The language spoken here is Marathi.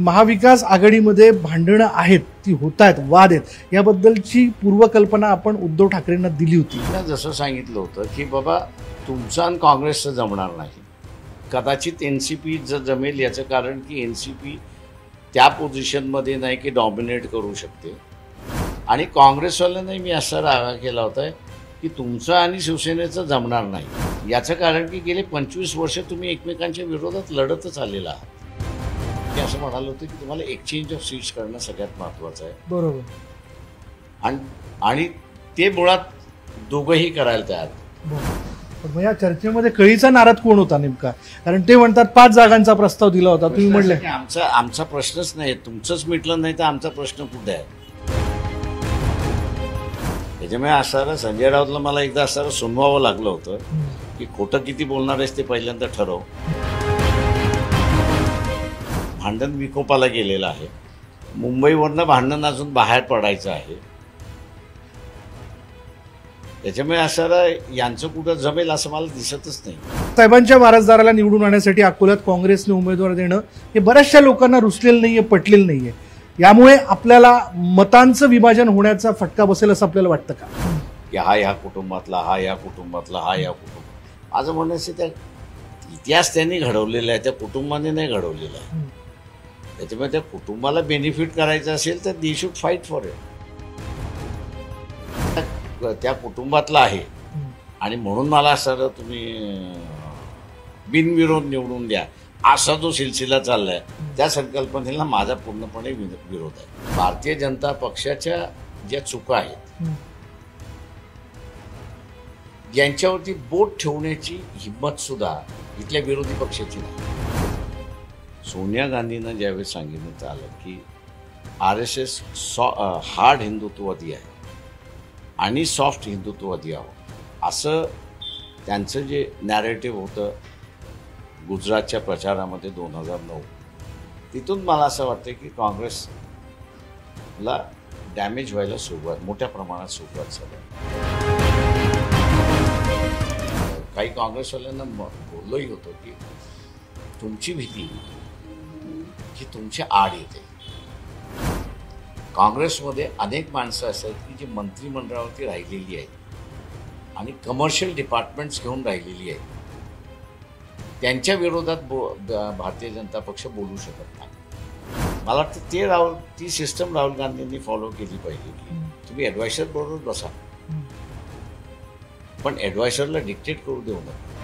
महाविकास आघाडीमध्ये भांडणं आहेत, ती होत आहेत, वाद आहेत, याबद्दलची पूर्वकल्पना आपण उद्धव ठाकरेंना दिली होती. जसं सांगितलं होतं की बाबा तुमचं आणि काँग्रेसचं जमणार नाही. कदाचित NCP जमेल, याचं कारण की NCP त्या पोझिशनमध्ये नाही की डॉमिनेट करू शकते. आणि काँग्रेसवाल्यांनाही मी असा रागा केला होता की तुमचं आणि शिवसेनेचं जमणार नाही. याचं कारण की गेले 25 वर्ष तुम्ही एकमेकांच्या विरोधात लढतच आलेला आहात. मी असं म्हणालो होतं की तुम्हाला एक्सचेंज ऑफ सीट्स करणं सगळ्यात महत्त्वाचं आहे. बरोबर. आणि ते मुळात दोघंही करायला तयार. पण या चर्चेमध्ये कळीचा नाराज कोण होता नेमका? कारण ते म्हणतात 5 जागांचा प्रस्ताव दिला होता, तुम्ही म्हणले आमचा प्रश्नच नाही, तुमचंच मिटलं नाही तर आमचा प्रश्न कुठे आहे? त्याच्यामुळे असणारं संजय राऊतला मला एकदा असणारं सुनवावं लागलं होतं की खोटं किती बोलणार आहेस ते पहिल्यांदा ठरव. भांडण विकोपाला गेलेलं आहे. मुंबईवरनं भांडण अजून बाहेर पडायचं आहे. त्याच्यामुळे असणारं यांचं कुठं जमेल असं मला दिसतच नाही. साहेबांच्या वारसदाराला निवडून आणण्यासाठी अकोल्यात काँग्रेसने उमेदवार देणं हे बऱ्याचशा लोकांना रुचलेलं नाहीये, पटलेलं नाहीये. यामुळे आपल्याला मतांचं विभाजन होण्याचा फटका बसेल असं आपल्याला वाटतं का? की हा या कुटुंबातला, हा या कुटुंबातला, हा या कुटुंब. माझं म्हणण्याचं त्या इतिहास त्यांनी घडवलेला आहे, त्या कुटुंबाने नाही घडवलेला आहे. त्याच्यामुळे त्या कुटुंबाला बेनिफिट करायचं असेल तर they should fight for it. त्या कुटुंबातला आहे आणि म्हणून मला असं तुम्ही बिनविरोध निवडून द्या असा जो सिलसिला चाललाय त्या संकल्पनेला माझा पूर्णपणे विरोध आहे. भारतीय जनता पक्षाच्या ज्या चुका आहेत यांच्यावरती बोट ठेवण्याची हिंमत सुद्धा इथल्या विरोधी पक्षाची नाही. सोनिया गांधींना ज्यावेळेस सांगितलं आलं की RSS हार्ड हिंदुत्ववादी आहे आणि सॉफ्ट हिंदुत्ववादी आहोत, असं त्यांचं जे नॅरेटिव्ह होतं गुजरातच्या प्रचारामध्ये 2009, तिथून मला असं वाटतं की काँग्रेसला डॅमेज व्हायला मोठ्या प्रमाणात सुरुवात झाली. काही काँग्रेसवाल्यांना बोललोही होतो की तुमची भीती की तुमची आड येते. काँग्रेसमध्ये अनेक माणसं असतात की जी मंत्रिमंडळावरती राहिलेली आहेत आणि कमर्शियल डिपार्टमेंट्स घेऊन राहिलेली आहेत. त्यांच्या विरोधात भारतीय जनता पक्ष बोलू शकत नाही. मला वाटतं ती सिस्टम राहुल गांधींनी फॉलो केली पाहिजे की तुम्ही ॲडवायझर बरोबर बसा, पण ॲडवायझरला डिक्टेट करू देऊ नका.